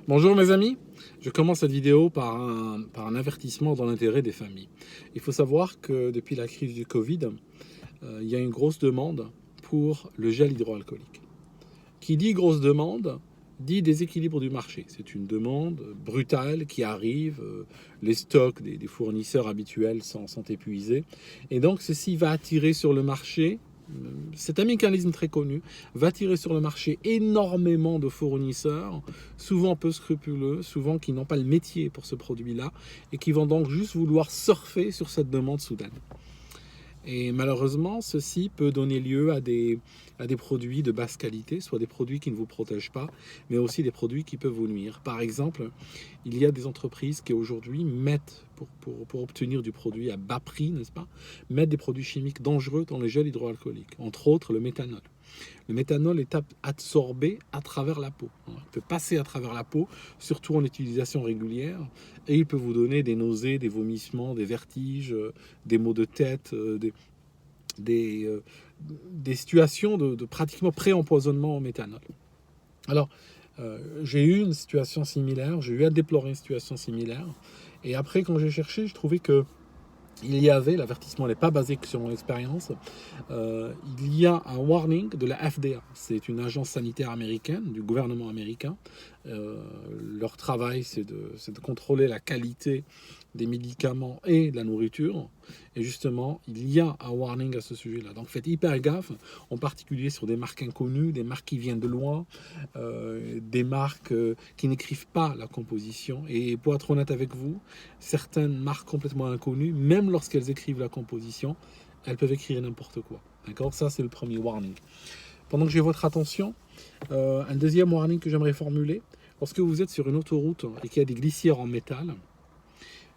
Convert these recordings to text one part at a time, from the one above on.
Bonjour mes amis, je commence cette vidéo par un avertissement dans l'intérêt des familles. Il faut savoir que depuis la crise du Covid, il y a une grosse demande pour le gel hydroalcoolique. Qui dit grosse demande, dit déséquilibre du marché. C'est une demande brutale qui arrive, les stocks des fournisseurs habituels sont épuisés, et donc ceci va attirer sur le marché. C'est un mécanisme très connu, va tirer sur le marché énormément de fournisseurs, souvent peu scrupuleux, souvent qui n'ont pas le métier pour ce produit-là, et qui vont donc juste vouloir surfer sur cette demande soudaine. Et malheureusement, ceci peut donner lieu à des produits de basse qualité, soit des produits qui ne vous protègent pas, mais aussi des produits qui peuvent vous nuire. Par exemple, il y a des entreprises qui aujourd'hui mettent, pour obtenir du produit à bas prix, n'est-ce pas, mettent des produits chimiques dangereux dans les gels hydroalcooliques, entre autres le méthanol. Le méthanol est absorbé à travers la peau. Il peut passer à travers la peau, surtout en utilisation régulière, et il peut vous donner des nausées, des vomissements, des vertiges, des maux de tête, des, euh, des situations de pratiquement pré-empoisonnement au méthanol. Alors, j'ai eu une situation similaire, j'ai eu à déplorer une situation similaire, et après, quand j'ai cherché, je trouvais que il y avait, l'avertissement n'est pas basé que sur mon expérience, il y a un warning de la FDA. C'est une agence sanitaire américaine, du gouvernement américain. Leur travail, c'est de contrôler la qualité des médicaments et de la nourriture. Et justement, il y a un warning à ce sujet-là. Donc faites hyper gaffe, en particulier sur des marques inconnues, des marques qui viennent de loin, des marques qui n'écrivent pas la composition. Et pour être honnête avec vous, certaines marques complètement inconnues, même lorsqu'elles écrivent la composition, elles peuvent écrire n'importe quoi. D'accord? Ça, c'est le premier warning. Pendant que j'ai votre attention, un deuxième warning que j'aimerais formuler, lorsque vous êtes sur une autoroute et qu'il y a des glissières en métal,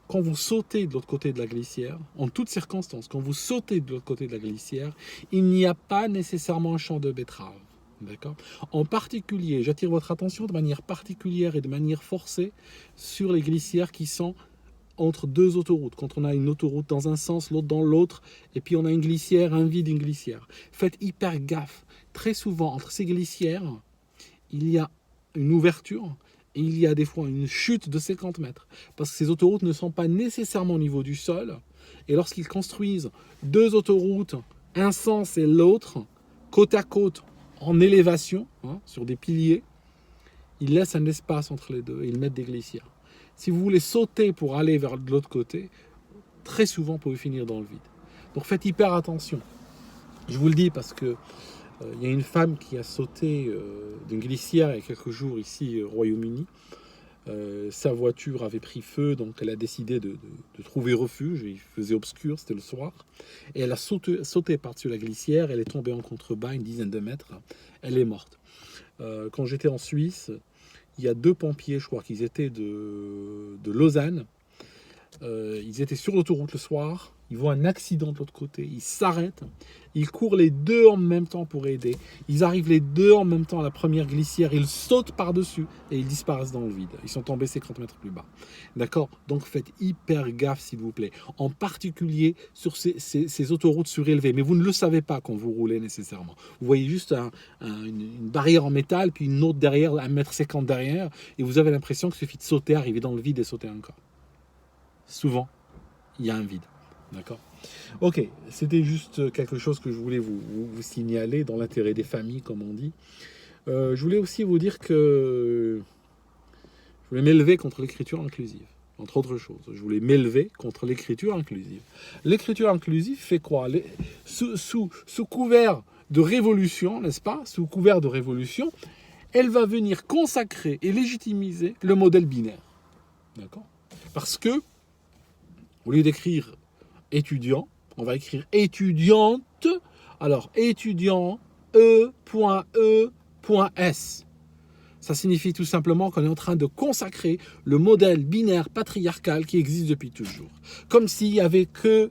quand vous sautez de l'autre côté de la glissière, en toutes circonstances, quand vous sautez de l'autre côté de la glissière, il n'y a pas nécessairement un champ de betterave. D'accord? En particulier, j'attire votre attention de manière particulière et de manière forcée sur les glissières qui sont entre deux autoroutes. Quand on a une autoroute dans un sens, l'autre dans l'autre, et puis on a une glissière, un vide, une glissière. Faites hyper gaffe. Très souvent, entre ces glissières, il y a une ouverture et il y a des fois une chute de 50 mètres. Parce que ces autoroutes ne sont pas nécessairement au niveau du sol. Et lorsqu'ils construisent deux autoroutes, un sens et l'autre, côte à côte, en élévation, sur des piliers, ils laissent un espace entre les deux et ils mettent des glissières. Si vous voulez sauter pour aller vers de l'autre côté, très souvent vous pouvez finir dans le vide. Donc faites hyper attention. Je vous le dis parce que il y a une femme qui a sauté d'une glissière il y a quelques jours ici au Royaume-Uni. Sa voiture avait pris feu, donc elle a décidé de trouver refuge. Il faisait obscur, c'était le soir. Et elle a sauté par-dessus la glissière. Elle est tombée en contrebas, une dizaine de mètres. Elle est morte. Quand j'étais en Suisse, il y a deux pompiers, je crois qu'ils étaient de Lausanne. Ils étaient sur l'autoroute le soir, ils voient un accident de l'autre côté, ils s'arrêtent, ils courent les deux en même temps pour aider. Ils arrivent les deux en même temps à la première glissière, ils sautent par-dessus et ils disparaissent dans le vide. Ils sont tombés 50 mètres plus bas. D'accord? Donc faites hyper gaffe s'il vous plaît, en particulier sur ces autoroutes surélevées. Mais vous ne le savez pas quand vous roulez nécessairement. Vous voyez juste une barrière en métal, puis une autre derrière, 1,50 m derrière, et vous avez l'impression qu'il suffit de sauter, arriver dans le vide et sauter encore. Souvent, il y a un vide. D'accord? Ok, c'était juste quelque chose que je voulais vous signaler dans l'intérêt des familles, comme on dit. Je voulais aussi vous dire que je voulais m'élever contre l'écriture inclusive, entre autres choses. Je voulais m'élever contre l'écriture inclusive. L'écriture inclusive fait quoi? Sous couvert de révolution, n'est-ce pas? Sous couvert de révolution, elle va venir consacrer et légitimiser le modèle binaire. D'accord? Parce que au lieu d'écrire étudiant, on va écrire étudiante. Alors, étudiant, E.E.S. Ça signifie tout simplement qu'on est en train de consacrer le modèle binaire patriarcal qui existe depuis toujours. Comme s'il n'y avait que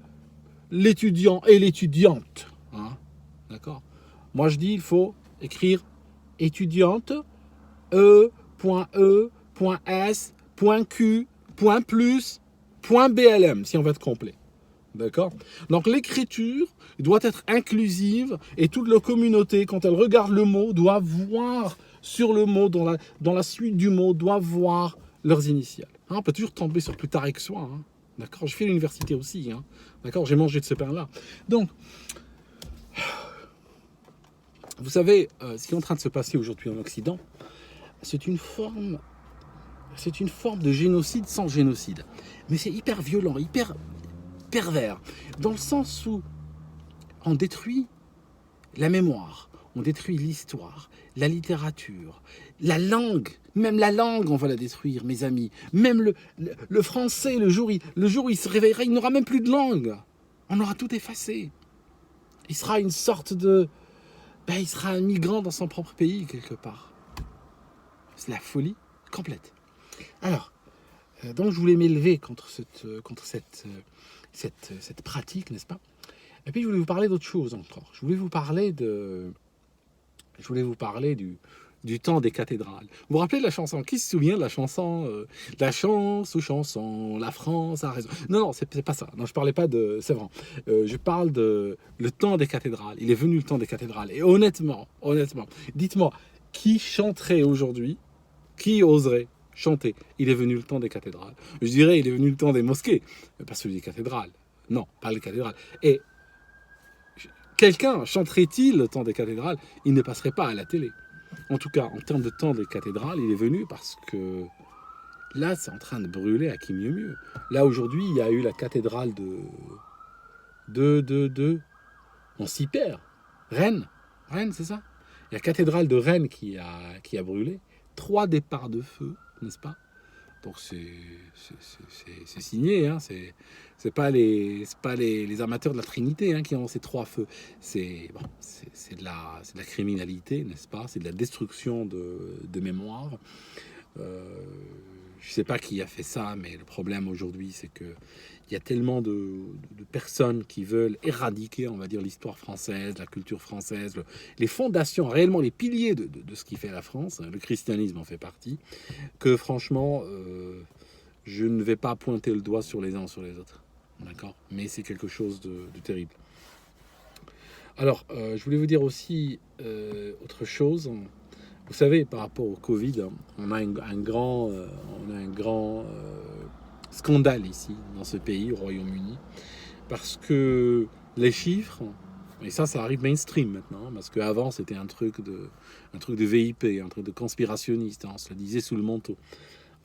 l'étudiant et l'étudiante. D'accord? Moi, je dis il faut écrire étudiante, E.E.S.Q.Plus, .blm si on veut être complet. D'accord? Donc l'écriture doit être inclusive et toute la communauté, quand elle regarde le mot, doit voir sur le mot, dans la suite du mot, doivent voir leurs initiales. Hein, on peut toujours tomber sur plus tard que soi. Hein. D'accord, je fais l'université aussi. Hein. D'accord, j'ai mangé de ce pain-là. Donc, vous savez, ce qui est en train de se passer aujourd'hui en Occident, c'est une forme de génocide sans génocide. Mais c'est hyper violent, hyper pervers, dans le sens où on détruit la mémoire, on détruit l'histoire, la littérature, la langue. Même la langue, on va la détruire, mes amis. Même le français, le jour où il se réveillera, il n'aura même plus de langue. On aura tout effacé. Il sera une sorte de... il sera un migrant dans son propre pays, quelque part. C'est la folie complète. Alors, donc je voulais m'élever contre cette pratique, n'est-ce pas? Et puis je voulais vous parler d'autre chose encore. Je voulais vous parler du temps des cathédrales. Vous vous rappelez de la chanson? Qui se souvient de la chanson La chance aux chansons, la France a raison. Non, c'est pas ça. Non, je parlais pas de... C'est vrai. Je parle de le temps des cathédrales. Il est venu le temps des cathédrales. Et honnêtement, dites-moi, qui chanterait aujourd'hui? Qui oserait chanter? Il est venu le temps des cathédrales. Je dirais, il est venu le temps des mosquées. Mais pas celui des cathédrales. Non, pas les cathédrales. Et quelqu'un chanterait-il le temps des cathédrales? Il ne passerait pas à la télé. En tout cas, en termes de temps des cathédrales, il est venu parce que là, c'est en train de brûler à qui mieux mieux. Là, aujourd'hui, il y a eu la cathédrale on s'y perd. Rennes, c'est ça? Il y a la cathédrale de Rennes qui a brûlé. 3 départs de feu, n'est-ce pas? Donc c'est signé, hein, c'est pas les amateurs de la Trinité hein, qui ont ces 3 feux. C'est de la criminalité, n'est-ce pas? C'est de la destruction de mémoire. Je sais pas qui a fait ça, mais le problème aujourd'hui, c'est que il y a tellement de personnes qui veulent éradiquer, on va dire, l'histoire française, la culture française, les fondations, réellement les piliers de ce qui fait la France. Hein, le christianisme en fait partie. Que franchement, je ne vais pas pointer le doigt sur les uns ou sur les autres. D'accord? Mais c'est quelque chose de terrible. Alors, je voulais vous dire aussi autre chose. Vous savez, par rapport au Covid, on a un grand scandale ici, dans ce pays, au Royaume-Uni, parce que les chiffres, et ça arrive mainstream maintenant, parce qu'avant c'était un truc de VIP, un truc de conspirationniste, hein, on se le disait sous le manteau.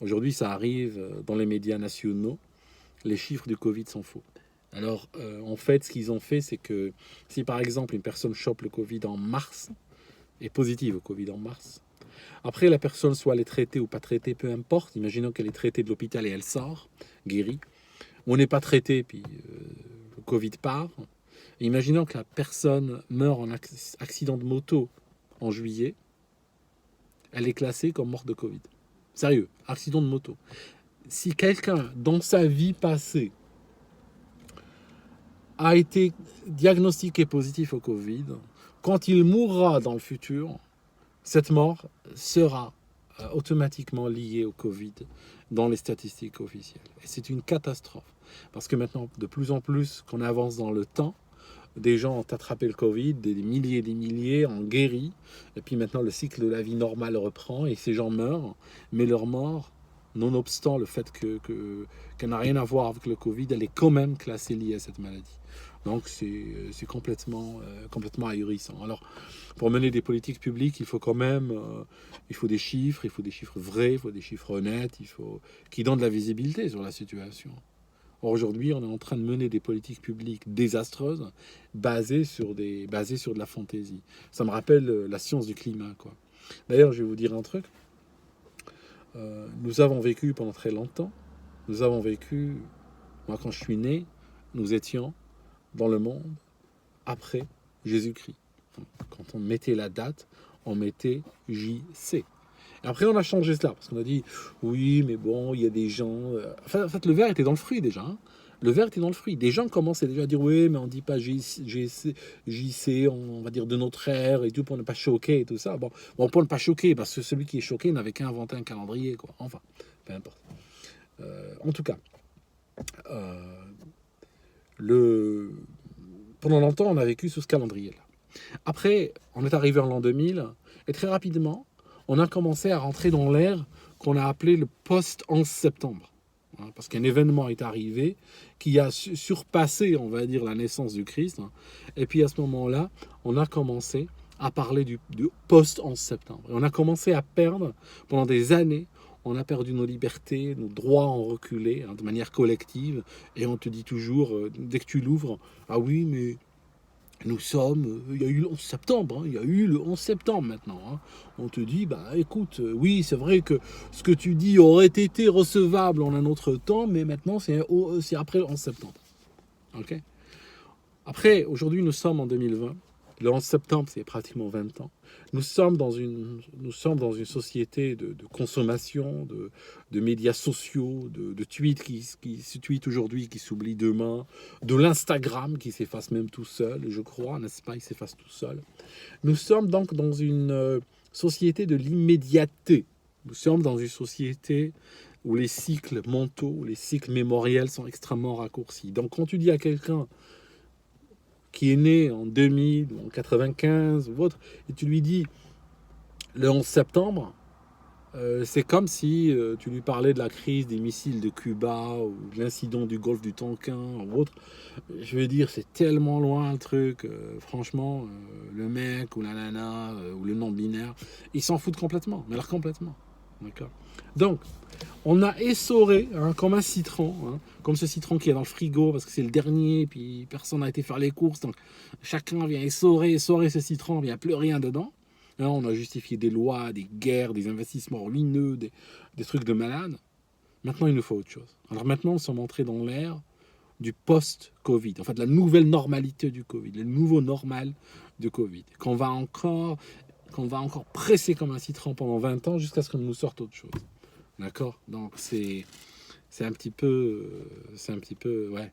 Aujourd'hui, ça arrive dans les médias nationaux, les chiffres du Covid sont faux. Alors, en fait, ce qu'ils ont fait, c'est que si par exemple une personne chope le Covid en mars, est positive au Covid en mars, après la personne, soit elle est traitée ou pas traitée, peu importe, imaginons qu'elle est traitée de l'hôpital et elle sort, guérie, on n'est pas traité, puis le Covid part. Imaginons que la personne meurt en accident de moto en juillet, elle est classée comme morte de Covid. Sérieux, accident de moto. Si quelqu'un, dans sa vie passée, a été diagnostiqué positif au Covid, quand il mourra dans le futur, cette mort sera automatiquement liée au Covid dans les statistiques officielles. Et c'est une catastrophe. Parce que maintenant, de plus en plus, qu'on avance dans le temps, des gens ont attrapé le Covid, des milliers et des milliers ont guéri, et puis maintenant le cycle de la vie normale reprend, et ces gens meurent, mais leur mort, nonobstant le fait qu'elle n'a rien à voir avec le Covid, elle est quand même classée liée à cette maladie. Donc c'est complètement ahurissant. Alors, pour mener des politiques publiques, il faut quand même il faut des chiffres vrais, il faut des chiffres honnêtes, qui donnent de la visibilité sur la situation. Or, aujourd'hui, on est en train de mener des politiques publiques désastreuses basées sur de la fantaisie. Ça me rappelle la science du climat, quoi. D'ailleurs, je vais vous dire un truc. Nous avons vécu pendant très longtemps. Moi, quand je suis né, nous étions dans le monde après Jésus-Christ. Quand on mettait la date, on mettait JC. Et après, on a changé cela, parce qu'on a dit, oui, mais bon, il y a des gens... en fait, le verre était dans le fruit, déjà. Hein. Le verre était dans le fruit. Des gens commençaient déjà à dire, oui, mais on ne dit pas JC, on va dire de notre ère, et tout, pour ne pas choquer, et tout ça. Bon, pour ne pas choquer, parce que celui qui est choqué n'avait qu'à inventer un calendrier, quoi. Enfin, peu importe. En tout cas, pendant longtemps, on a vécu sous ce calendrier-là. Après, on est arrivé en l'an 2000, et très rapidement, on a commencé à rentrer dans l'ère qu'on a appelée le post-11 septembre. Hein, parce qu'un événement est arrivé qui a surpassé, on va dire, la naissance du Christ. Hein. Et puis à ce moment-là, on a commencé à parler du post-11 septembre. Et on a commencé à perdre, pendant des années, on a perdu nos libertés, nos droits ont reculé hein, de manière collective. Et on te dit toujours, dès que tu l'ouvres, ah oui, mais nous sommes, il y a eu le 11 septembre, hein, il y a eu le 11 septembre maintenant. Hein. On te dit, bah écoute, oui, c'est vrai que ce que tu dis aurait été recevable en un autre temps, mais maintenant c'est après le 11 septembre. Ok. Après, aujourd'hui, nous sommes en 2020. Le 11 septembre, c'est pratiquement 20 ans. Nous sommes dans une société de consommation, de médias sociaux, de tweets qui se tweetent aujourd'hui, qui s'oublient demain, de l'Instagram qui s'efface même tout seul, je crois, n'est-ce pas, il s'efface tout seul. Nous sommes donc dans une société de l'immédiateté. Nous sommes dans une société où les cycles mentaux, les cycles mémoriels sont extrêmement raccourcis. Donc quand tu dis à quelqu'un qui est né en 2000 ou en 95 ou autre, et tu lui dis le 11 septembre, c'est comme si tu lui parlais de la crise des missiles de Cuba ou de l'incident du golfe du Tonkin ou autre. Je veux dire, c'est tellement loin le truc. Franchement, le mec ou la nana ou le non-binaire, ils s'en foutent complètement, mais alors complètement. D'accord. Donc, on a essoré, hein, comme un citron, hein, comme ce citron qui est dans le frigo parce que c'est le dernier, puis personne n'a été faire les courses, donc chacun vient essorer ce citron, il n'y a plus rien dedans. Là, on a justifié des lois, des guerres, des investissements ruineux, des trucs de malade. Maintenant, il nous faut autre chose. Alors maintenant, nous sommes entrés dans l'ère du post-Covid, en fait, la nouvelle normalité du Covid, le nouveau normal du Covid, qu'on va encore presser comme un citron pendant 20 ans jusqu'à ce qu'on nous sorte autre chose. D'accord. Donc c'est un petit peu ouais.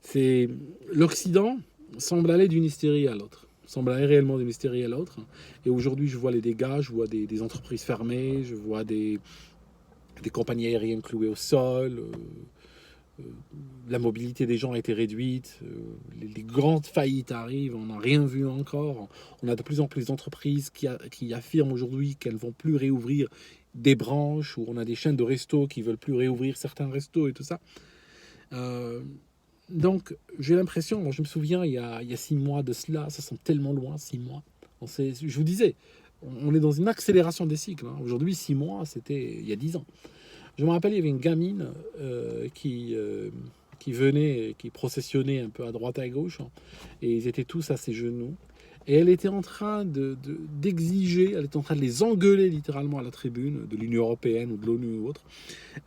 C'est l'Occident semble aller d'une hystérie à l'autre. Semble aller réellement d'une hystérie à l'autre. Et aujourd'hui, je vois les dégâts, je vois des entreprises fermées, je vois des compagnies aériennes clouées au sol. La mobilité des gens a été réduite, les grandes faillites arrivent, on n'a rien vu encore. On a de plus en plus d'entreprises qui affirment aujourd'hui qu'elles ne vont plus réouvrir des branches, ou on a des chaînes de restos qui ne veulent plus réouvrir certains restos et tout ça. Donc j'ai l'impression, moi je me souviens il y a 6 mois de cela, ça semble tellement loin, 6 mois. Je vous disais, on est dans une accélération des cycles. Hein. Aujourd'hui, 6 mois, c'était il y a 10 ans. Je me rappelle, il y avait une gamine qui venait, qui processionnait un peu à droite à gauche, hein, et ils étaient tous à ses genoux. Et elle était en train d'exiger, elle était en train de les engueuler littéralement à la tribune de l'Union européenne ou de l'ONU ou autre.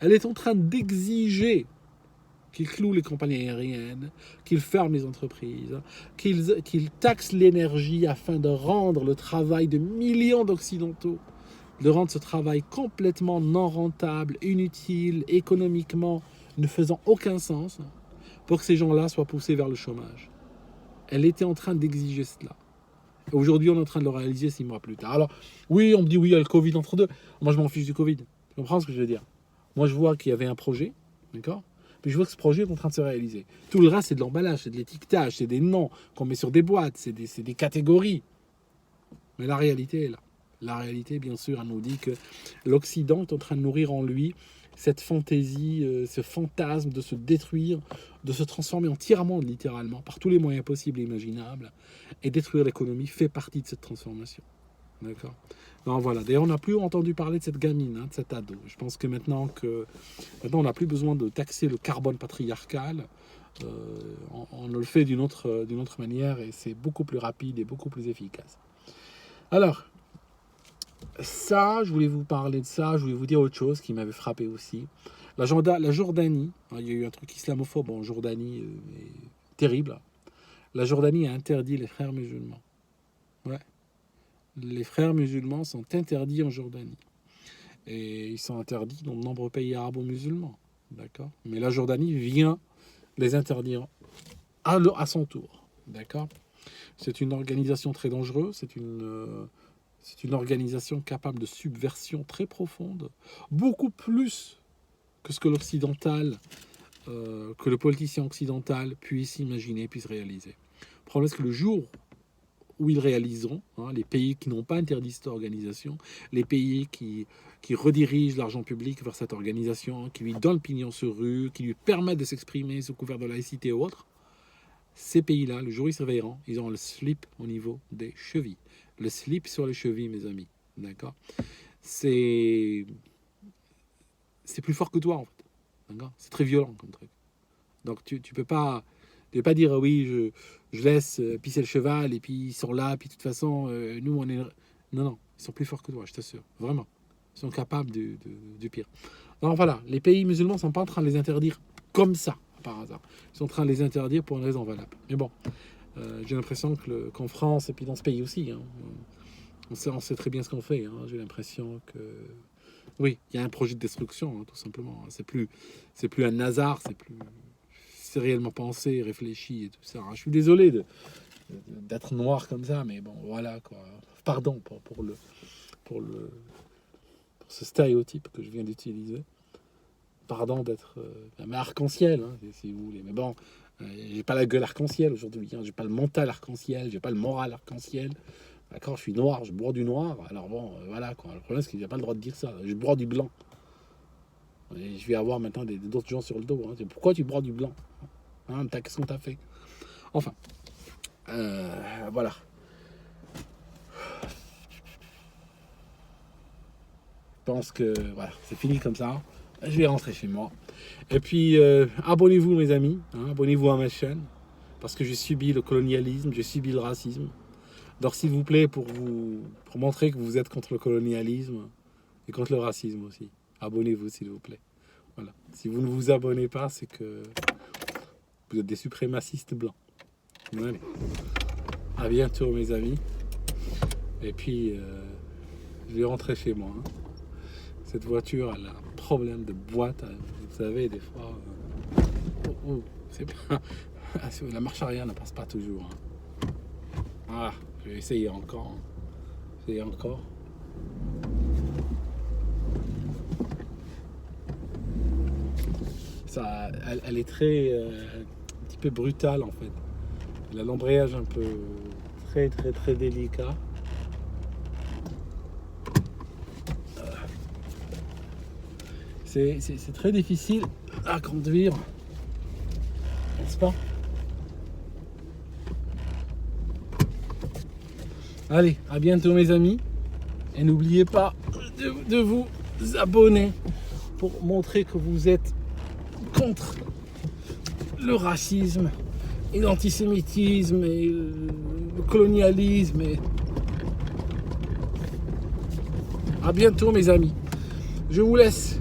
Elle est en train d'exiger qu'ils clouent les compagnies aériennes, qu'ils ferment les entreprises, qu'ils taxent l'énergie afin de rendre le travail de millions d'Occidentaux, de rendre ce travail complètement non rentable, inutile, économiquement, ne faisant aucun sens, pour que ces gens-là soient poussés vers le chômage. Elle était en train d'exiger cela. Et aujourd'hui, on est en train de le réaliser 6 mois plus tard. Alors, oui, on me dit, oui, il y a le Covid entre deux. Moi, je m'en fiche du Covid. Tu comprends ce que je veux dire? Moi, je vois qu'il y avait un projet, d'accord? Puis je vois que ce projet est en train de se réaliser. Tout le reste, c'est de l'emballage, c'est de l'étiquetage, c'est des noms qu'on met sur des boîtes, c'est des catégories. Mais la réalité est là. La réalité, bien sûr, elle nous dit que l'Occident est en train de nourrir en lui cette fantaisie, ce fantasme de se détruire, de se transformer entièrement, littéralement, par tous les moyens possibles et imaginables, et détruire l'économie fait partie de cette transformation. D'accord. Non, voilà. D'ailleurs, on n'a plus entendu parler de cette gamine, hein, de cet ado. Je pense que maintenant, on n'a plus besoin de taxer le carbone patriarcal. On le fait d'une autre manière, et c'est beaucoup plus rapide et beaucoup plus efficace. Alors, ça, je voulais vous parler de ça, je voulais vous dire autre chose qui m'avait frappé aussi. La Jordanie, il y a eu un truc islamophobe en Jordanie, terrible. La Jordanie a interdit les frères musulmans. Ouais. Les frères musulmans sont interdits en Jordanie. Et ils sont interdits dans de nombreux pays arabo-musulmans. D'accord. Mais la Jordanie vient les interdire à son tour. D'accord. C'est une organisation très dangereuse, c'est une organisation capable de subversion très profonde, beaucoup plus que ce que l'occidental, que le politicien occidental puisse imaginer, puisse réaliser. Le problème, c'est que le jour où ils réaliseront, hein, les pays qui n'ont pas interdit cette organisation, les pays qui redirigent l'argent public vers cette organisation, qui lui donnent pignon sur rue, qui lui permettent de s'exprimer sous couvert de laïcité ou autre, ces pays-là, le jour où ils se réveilleront, ils auront le slip au niveau des chevilles. Le slip sur les chevilles, mes amis. D'accord? C'est plus fort que toi, en fait. D'accord? C'est très violent comme truc. Donc tu peux pas dire oui, je laisse pisser le cheval et puis ils sont là, puis de toute façon, nous on est. Non, ils sont plus forts que toi, je t'assure. Vraiment. Ils sont capables du pire. Donc voilà, les pays musulmans ne sont pas en train de les interdire comme ça, par hasard. Ils sont en train de les interdire pour une raison valable. Mais bon, j'ai l'impression qu'en France, et puis dans ce pays aussi, hein, on sait très bien ce qu'on fait. Hein. J'ai l'impression que... Oui, il y a un projet de destruction, hein, tout simplement. C'est plus un hasard, c'est réellement pensé, réfléchi et tout ça. Je suis désolé d'être noir comme ça, mais bon, voilà quoi. Pardon pour ce stéréotype que je viens d'utiliser. Pardon d'être arc-en-ciel, hein, si vous voulez. Mais bon, j'ai pas la gueule arc-en-ciel aujourd'hui. Hein, j'ai pas le mental arc-en-ciel, j'ai pas le moral arc-en-ciel. D'accord, je suis noir, je bois du noir. Alors bon, voilà quoi. Le problème, c'est qu'il n'y a pas le droit de dire ça. Je bois du blanc. Et je vais avoir maintenant d'autres gens sur le dos. Hein. Pourquoi tu bois du blanc, hein, qu'est-ce qu'on t'a fait? Enfin, voilà. Je pense que voilà, c'est fini comme ça. Je vais rentrer chez moi. Et puis, abonnez-vous, mes amis. Hein, abonnez-vous à ma chaîne. Parce que j'ai subi le colonialisme, j'ai subi le racisme. Donc, s'il vous plaît, pour montrer que vous êtes contre le colonialisme et contre le racisme aussi, abonnez-vous, s'il vous plaît. Voilà. Si vous ne vous abonnez pas, c'est que vous êtes des suprémacistes blancs. Allez. À bientôt, mes amis. Et puis, je vais rentrer chez moi. Hein. Cette voiture, elle a un problème de boîte. Vous savez, des fois... c'est pas... La marche arrière ne passe pas toujours. Hein. Ah, je vais essayer encore. Ça, elle est très... un petit peu brutale, en fait. Elle a l'embrayage un peu... très, très, très délicat. C'est très difficile à conduire, n'est-ce pas? Allez, à bientôt mes amis. Et n'oubliez pas de vous abonner pour montrer que vous êtes contre le racisme et l'antisémitisme et le colonialisme. À bientôt mes amis. Je vous laisse.